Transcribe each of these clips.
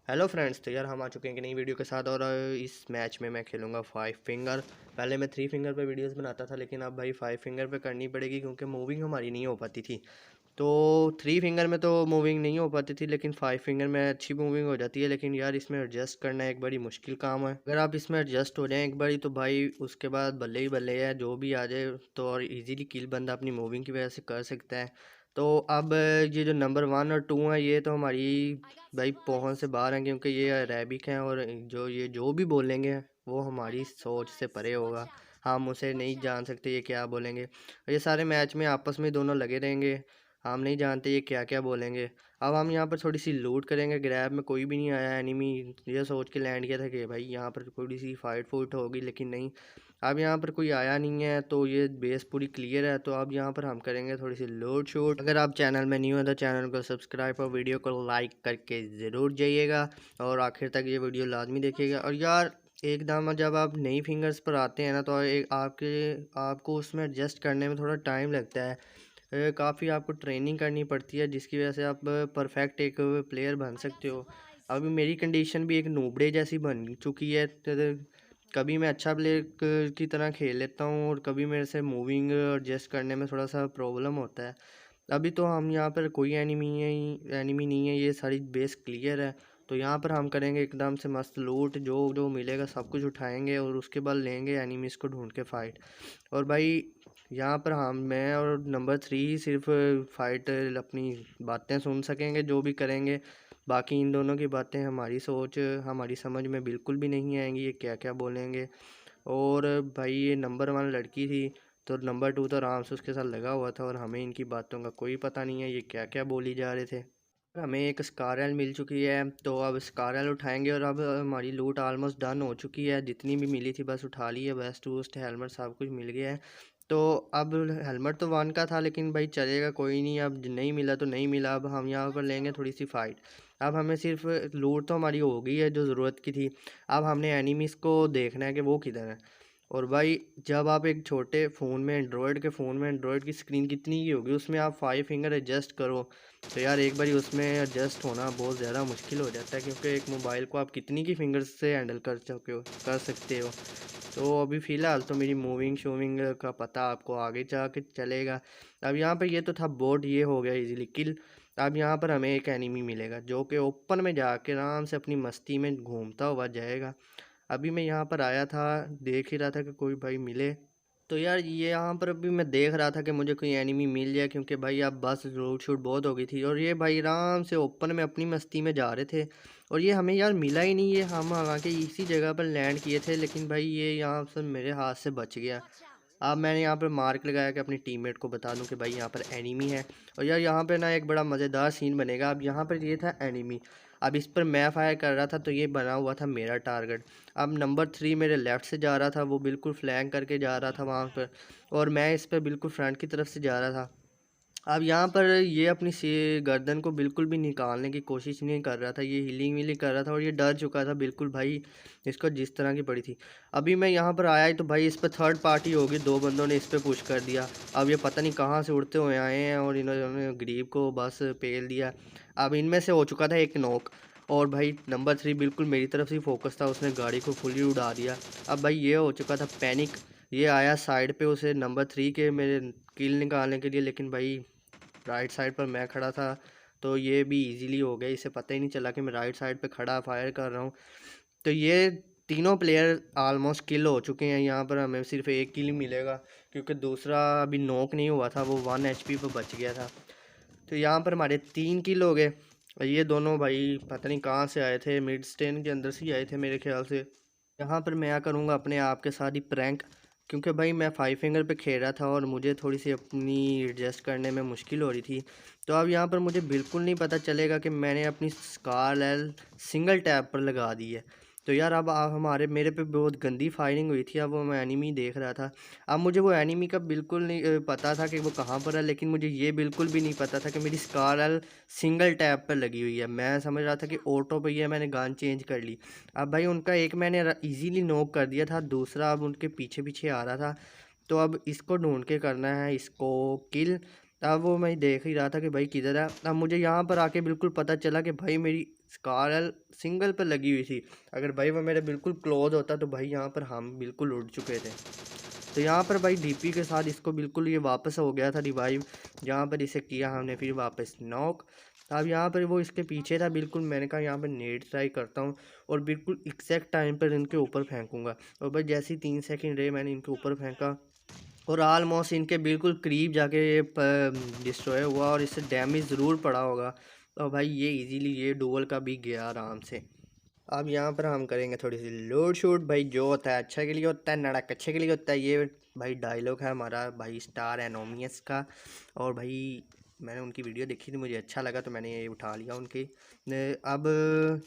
Hello friends, तो यार हम आ चुके हैं कि नई वीडियो के साथ। और इस मैच में मैं खेलूंगा 5 फिंगर। पहले मैं 3 फिंगर पे वीडियोस बनाता था, लेकिन अब भाई 5 फिंगर पे करनी पड़ेगी क्योंकि मूविंग हमारी नहीं हो पाती थी। तो 3 फिंगर में तो मूविंग नहीं हो पाती थी, लेकिन 5 फिंगर में अच्छी मूविंग हो जाती है। लेकिन यार इसमें एडजस्ट करना एक बड़ी मुश्किल काम है। अगर आप इसमें एडजस्ट हो जाएं एक बारी तो भाई उसके बाद बल्ले ही बल्ले है, जो भी आ जाए तो। और इजीली किल बंदा अपनी मूविंग की वजह से कर सकता है। तो अब ये जो नंबर 1 और 2 है, ये तो हमारी भाई पहुंच से बाहर हैं, क्योंकि ये अरेबिक हैं। और जो भी बोलेंगे वो हमारी सोच से परे होगा। हम उसे नहीं जान सकते ये क्या बोलेंगे। और ये सारे मैच में आपस में दोनों लगे रहेंगे। हम नहीं जानते ये क्या क्या बोलेंगे। अब हम यहाँ पर थोड़ी सी लूट करेंगे। ग्रैब में कोई भी नहीं आया एनिमी। ये सोच के लैंड किया था कि भाई यहाँ पर थोड़ी सी फाइट फूट होगी, लेकिन नहीं। अब यहाँ पर कोई आया नहीं है, तो ये बेस पूरी क्लियर है। तो अब यहाँ पर हम करेंगे थोड़ी सी लोड शूट। अगर आप चैनल में न्यू है तो चैनल को सब्सक्राइब और वीडियो को लाइक करके ज़रूर जाइएगा। और आखिर तक ये वीडियो लाजमी देखिएगा। और यार एकदम जब आप नई फिंगर्स पर आते हैं ना, तो एक आपको उसमें एडजस्ट करने में थोड़ा टाइम लगता है। काफ़ी आपको ट्रेनिंग करनी पड़ती है, जिसकी वजह से आप परफेक्ट एक प्लेयर बन सकते हो। अभी मेरी कंडीशन भी एक नूबड़े जैसी बन चुकी है। तो कभी मैं अच्छा प्लेयर की तरह खेल लेता हूँ, और कभी मेरे से मूविंग एडजस्ट करने में थोड़ा सा प्रॉब्लम होता है। अभी तो हम यहाँ पर कोई एनिमी नहीं है, ये सारी बेस क्लियर है। तो यहाँ पर हम करेंगे एकदम से मस्त लूट। जो जो मिलेगा सब कुछ उठाएंगे, और उसके बाद लेंगे एनिमीज़ को ढूंढ के फ़ाइट। और भाई यहाँ पर मैं और नंबर 3 ही सिर्फ फाइट अपनी बातें सुन सकेंगे जो भी करेंगे। बाकी इन दोनों की बातें हमारी सोच हमारी समझ में बिल्कुल भी नहीं आएंगी, ये क्या क्या बोलेंगे। और भाई ये नंबर 1 लड़की थी, तो नंबर 2 तो आराम से उसके साथ लगा हुआ था, और हमें इनकी बातों का कोई पता नहीं है ये क्या क्या बोली जा रहे थे। हमें एक स्कारल मिल चुकी है, तो अब स्कारल उठाएंगे। और अब हमारी लूट ऑलमोस्ट डन हो चुकी है, जितनी भी मिली थी बस उठा ली है। वेस्ट वूस्ट हेलमेट सब कुछ मिल गया है। तो अब हेलमेट तो 1 का था, लेकिन भाई चलेगा कोई नहीं। अब नहीं मिला तो नहीं मिला। अब हम यहाँ पर लेंगे थोड़ी सी फाइट। अब हमें सिर्फ लूट तो हमारी हो गई है जो ज़रूरत की थी। अब हमने एनिमीज़ को देखना है कि वो किधर है। और भाई जब आप एक छोटे फ़ोन में एंड्रॉयड की स्क्रीन कितनी की होगी, उसमें आप 5 फिंगर एडजस्ट करो, तो यार एक बारी उसमें एडजस्ट होना बहुत ज़्यादा मुश्किल हो जाता है। क्योंकि एक मोबाइल को आप कितनी की फिंगर्स से हैंडल कर सकते हो। तो अभी फ़िलहाल तो मेरी मूविंग शूविंग का पता आपको आगे जाके चलेगा। अब यहाँ पर ये तो था बोट, ये हो गया इजीली किल। अब यहाँ पर हमें एक एनिमी मिलेगा जो कि ओपन में जाके आराम से अपनी मस्ती में घूमता हुआ जाएगा। अभी मैं यहाँ पर आया था, देख ही रहा था कि कोई भाई मिले। तो यार ये यहाँ पर अभी मैं देख रहा था कि मुझे कोई एनिमी मिल जाए, क्योंकि भाई अब बस रूट शूट बहुत हो गई थी। और ये भाई आराम से ओपन में अपनी मस्ती में जा रहे थे, और ये हमें यार मिला ही नहीं। ये हम हालांकि इसी जगह पर लैंड किए थे, लेकिन भाई ये यहाँ से मेरे हाथ से बच गया। अब मैंने यहाँ पर मार्क लगाया कि अपनी टीममेट को बता दूं कि भाई यहाँ पर एनिमी है। और यार यहाँ पे ना एक बड़ा मज़ेदार सीन बनेगा। अब यहाँ पर ये था एनिमी, अब इस पर मैं फायर कर रहा था, तो ये बना हुआ था मेरा टारगेट। अब नंबर 3 मेरे लेफ़्ट से जा रहा था, वो बिल्कुल फ्लैंक करके जा रहा था वहाँ पर। और मैं इस पर बिल्कुल फ्रंट की तरफ से जा रहा था। अब यहाँ पर ये अपनी गर्दन को बिल्कुल भी निकालने की कोशिश नहीं कर रहा था, ये हीलिंग वीलिंग कर रहा था, और ये डर चुका था बिल्कुल भाई, इसको जिस तरह की पड़ी थी। अभी मैं यहाँ पर आया ही तो भाई इस पर थर्ड पार्टी होगी, 2 बंदों ने इस पर पुश कर दिया। अब ये पता नहीं कहाँ से उड़ते हुए आए हैं, और इन्होंने गरीब को बस पेल दिया। अब इनमें से हो चुका था एक नॉक। और भाई नंबर 3 बिल्कुल मेरी तरफ से फोकस था, उसने गाड़ी को फुली उड़ा दिया। अब भाई ये हो चुका था पैनिक, ये आया साइड पे उसे नंबर 3 के मेरे किल निकालने के लिए, लेकिन भाई राइट साइड पर मैं खड़ा था, तो ये भी इजीली हो गया। इसे पता ही नहीं चला कि मैं राइट साइड पे खड़ा फायर कर रहा हूँ। तो ये तीनों प्लेयर ऑलमोस्ट किल हो चुके हैं। यहाँ पर हमें सिर्फ एक किल मिलेगा, क्योंकि दूसरा अभी नॉक नहीं हुआ था, वो 1 HP पर बच गया था। तो यहाँ पर हमारे 3 किल हो गए। और ये दोनों भाई पता नहीं कहाँ से आए थे, मिड स्टेन के अंदर से ही आए थे मेरे ख्याल से। यहाँ पर मैं करूँगा अपने आप के साथ ही प्रैंक, क्योंकि भाई मैं 5 फिंगर पे खेल रहा था, और मुझे थोड़ी सी अपनी एडजस्ट करने में मुश्किल हो रही थी। तो अब यहाँ पर मुझे बिल्कुल नहीं पता चलेगा कि मैंने अपनी स्कार एल सिंगल टैप पर लगा दी है। तो यार अब हमारे मेरे पे बहुत गंदी फायरिंग हुई थी। अब वो मैं एनिमी देख रहा था। अब मुझे वो एनिमी का बिल्कुल नहीं पता था कि वो कहाँ पर है, लेकिन मुझे ये बिल्कुल भी नहीं पता था कि मेरी स्कार एल सिंगल टैप पर लगी हुई है। मैं समझ रहा था कि ऑटो पे ही है, मैंने गन चेंज कर ली। अब भाई उनका एक मैंने इजीली नॉक कर दिया था, दूसरा अब उनके पीछे पीछे आ रहा था। तो अब इसको ढूंढ के करना है इसको किल। अब वो मैं देख ही रहा था कि भाई किधर है। अब मुझे यहाँ पर आके बिल्कुल पता चला कि भाई मेरी स्कार सिंगल पर लगी हुई थी। अगर भाई वो मेरे बिल्कुल क्लोज होता तो भाई यहाँ पर हम बिल्कुल उड़ चुके थे। तो यहाँ पर भाई डीपी के साथ इसको बिल्कुल ये वापस हो गया था रिवाइव। यहाँ पर इसे किया हमने फिर वापस नॉक। अब यहाँ पर वो इसके पीछे था बिल्कुल। मैंने कहा यहाँ पर नेट ट्राई करता हूँ और बिल्कुल एग्जैक्ट टाइम पर इनके ऊपर फेंकूँगा। और भाई जैसे ही 3 सेकंड रहे मैंने इनके ऊपर फेंका और ऑलमोस्ट इनके बिल्कुल करीब जाके ये डिस्ट्रॉय हुआ और इससे डैमेज ज़रूर पड़ा होगा। तो भाई ये इजीली ये डुअल का भी गया आराम से। अब यहाँ पर हम करेंगे थोड़ी सी लोड शूट। भाई जो होता है अच्छा के लिए होता है, नड़क अच्छे के लिए होता है। ये भाई डायलॉग है हमारा भाई स्टार एनोमियस का। और भाई मैंने उनकी वीडियो देखी थी, मुझे अच्छा लगा तो मैंने ये उठा लिया उनकी। अब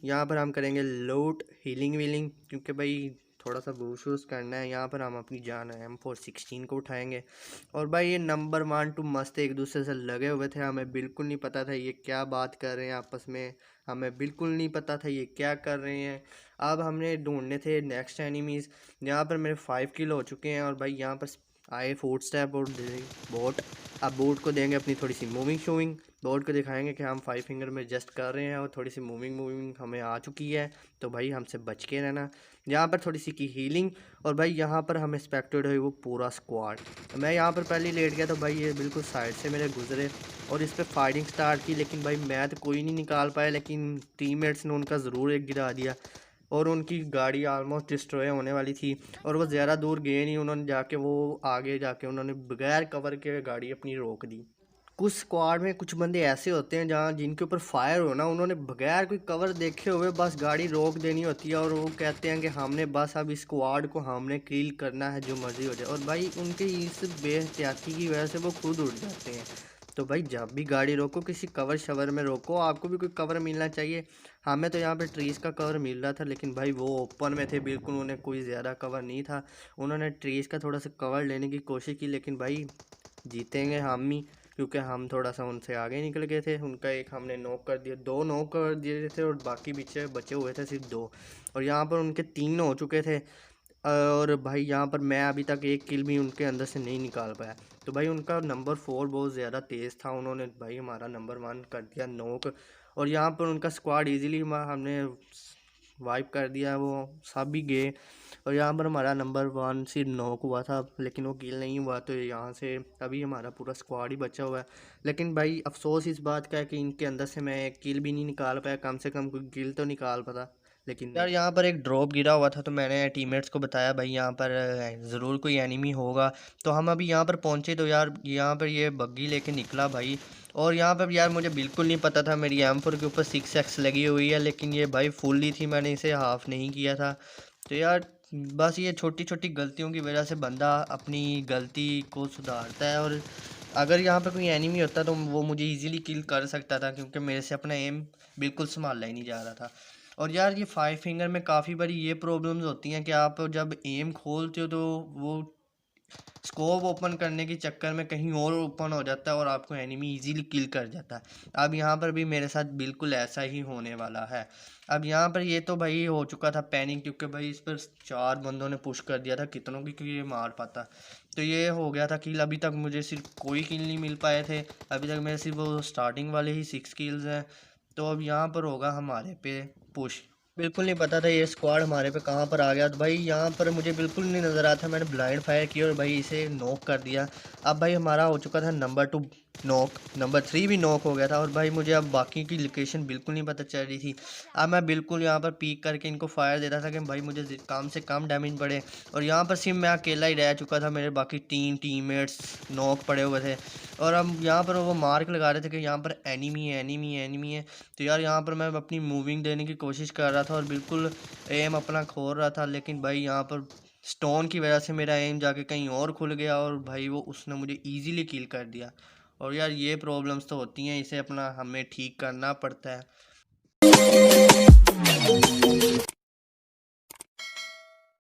यहाँ पर हम करेंगे लोड हीलिंग वीलिंग, क्योंकि भाई थोड़ा सा बूस्ट वूस्ट करना है। यहाँ पर हम अपनी जान M416 को उठाएंगे। और भाई ये नंबर 1 2 मस्त एक दूसरे से लगे हुए थे। हमें बिल्कुल नहीं पता था ये क्या बात कर रहे हैं आपस में। हमें बिल्कुल नहीं पता था ये क्या कर रहे हैं। अब हमने ढूंढने थे नेक्स्ट एनिमीज़। यहाँ पर मेरे 5 किल हो चुके हैं। और भाई यहाँ पर आए फूड स्टेप और बोट। अब बोट को देंगे अपनी थोड़ी सी मूविंग शूविंग। बोट को दिखाएंगे कि हम 5 फिंगर में जस्ट कर रहे हैं और थोड़ी सी मूविंग हमें आ चुकी है। तो भाई हमसे बच के रहना। यहाँ पर थोड़ी सी की हीलिंग। और भाई यहाँ पर हम एक्सपेक्टेड है वो पूरा स्क्वाड। मैं यहाँ पर पहले लेट गया तो भाई ये बिल्कुल साइड से मेरे गुजरे और इस पर फाइटिंग स्टार्ट की। लेकिन भाई मैं तो कोई नहीं निकाल पाया, लेकिन टीममेट्स ने उनका ज़रूर एक गिरा दिया और उनकी गाड़ी ऑलमोस्ट डिस्ट्रॉय होने वाली थी। और वो ज़्यादा दूर गए नहीं, उन्होंने जाके वो आगे जाके उन्होंने बगैर कवर के गाड़ी अपनी रोक दी। कुछ स्क्वाड में कुछ बंदे ऐसे होते हैं जहाँ जिनके ऊपर फायर हो ना, उन्होंने बगैर कोई कवर देखे हुए बस गाड़ी रोक देनी होती है और वो कहते हैं कि हमने बस अब इस स्क्वाड को हमने किल करना है जो मर्जी हो जाए। और भाई उनके इस बेहतियाती की वजह से वो खुद उड़ जाते हैं। तो भाई जब भी गाड़ी रोको किसी कवर शवर में रोको, आपको भी कोई कवर मिलना चाहिए। हमें तो यहाँ पे ट्रीज़ का कवर मिल रहा था, लेकिन भाई वो ओपन में थे बिल्कुल, उन्हें कोई ज़्यादा कवर नहीं था। उन्होंने ट्रीज़ का थोड़ा सा कवर लेने की कोशिश की, लेकिन भाई जीतेंगे हम ही, क्योंकि हम थोड़ा सा उनसे आगे निकल गए थे। उनका एक हमने नॉक कर दिया, 2 नॉक कर दिए थे और बाकी पीछे बचे हुए थे सिर्फ 2। और यहाँ पर उनके 3 हो चुके थे। और भाई यहाँ पर मैं अभी तक एक किल भी उनके अंदर से नहीं निकाल पाया। तो भाई उनका नंबर 4 बहुत ज़्यादा तेज़ था, उन्होंने भाई हमारा नंबर 1 कर दिया नॉक। और यहाँ पर उनका स्क्वाड इजीली हमने वाइप कर दिया, वो सब भी गए। और यहाँ पर हमारा नंबर 1 सिर्फ नॉक हुआ था, लेकिन वो किल नहीं हुआ। तो यहाँ से अभी हमारा पूरा स्क्वाड ही बचा हुआ है। लेकिन भाई अफसोस इस बात का है कि इनके अंदर से मैं एक किल भी नहीं निकाल पाया, कम से कम कोई किल तो निकाल पाता। लेकिन यार यहाँ पर एक ड्रॉप गिरा हुआ था, तो मैंने टीममेट्स को बताया भाई यहाँ पर ज़रूर कोई एनिमी होगा। तो हम अभी यहाँ पर पहुँचे तो यार यहाँ पर ये बग्गी लेके निकला भाई। और यहाँ पर यार मुझे बिल्कुल नहीं पता था मेरी M4 के ऊपर 6x लगी हुई है, लेकिन ये भाई फुल्ली थी, मैंने इसे हाफ़ नहीं किया था। तो यार बस ये छोटी छोटी गलतियों की वजह से बंदा अपनी गलती को सुधारता है। और अगर यहाँ पर कोई एनिमी होता तो वो मुझे इजीली किल कर सकता था, क्योंकि मेरे से अपना एम बिल्कुल संभाला ही नहीं जा रहा था। और यार ये 5 फिंगर में काफ़ी बारी ये प्रॉब्लम्स होती हैं कि आप जब एम खोलते हो तो वो स्कोप ओपन करने के चक्कर में कहीं और ओपन हो जाता है और आपको एनिमी इजीली किल कर जाता है। अब यहाँ पर भी मेरे साथ बिल्कुल ऐसा ही होने वाला है। अब यहाँ पर ये तो भाई हो चुका था पैनिक, क्योंकि भाई इस पर 4 बंदों ने पुश कर दिया था, कितनों की ये मार पाता। तो ये हो गया था किल। अभी तक मुझे सिर्फ कोई किल नहीं मिल पाए थे, अभी तक मेरे सिर्फ वो स्टार्टिंग वाले ही 6 किल्स हैं। तो अब यहाँ पर होगा हमारे पे पुश। बिल्कुल नहीं पता था ये स्क्वाड हमारे पे कहाँ पर आ गया। तो भाई यहाँ पर मुझे बिल्कुल नहीं नज़र आता था, मैंने ब्लाइंड फायर किया और भाई इसे नॉक कर दिया। अब भाई हमारा हो चुका था नंबर 2 नॉक, नंबर 3 भी नॉक हो गया था। और भाई मुझे अब बाकी की लोकेशन बिल्कुल नहीं पता चल रही थी। अब मैं बिल्कुल यहाँ पर पीक करके इनको फायर दे रहा था कि भाई मुझे कम से कम डैमेज पड़े। और यहाँ पर सिर्फ मैं अकेला ही रह चुका था, मेरे बाकी 3 टीममेट्स नॉक पड़े हुए थे। और हम यहाँ पर वो मार्क लगा रहे थे कि यहाँ पर एनिमी है, एनिमी है, एनिमी है। तो यार यहाँ पर मैं अपनी मूविंग देने की कोशिश कर रहा था और बिल्कुल एम अपना खोल रहा था, लेकिन भाई यहाँ पर स्टोन की वजह से मेरा एम जाके कहीं और खुल गया और भाई वो उसने मुझे ईजिली किल कर दिया। और यार ये प्रॉब्लम्स तो होती हैं, इसे अपना हमें ठीक करना पड़ता है।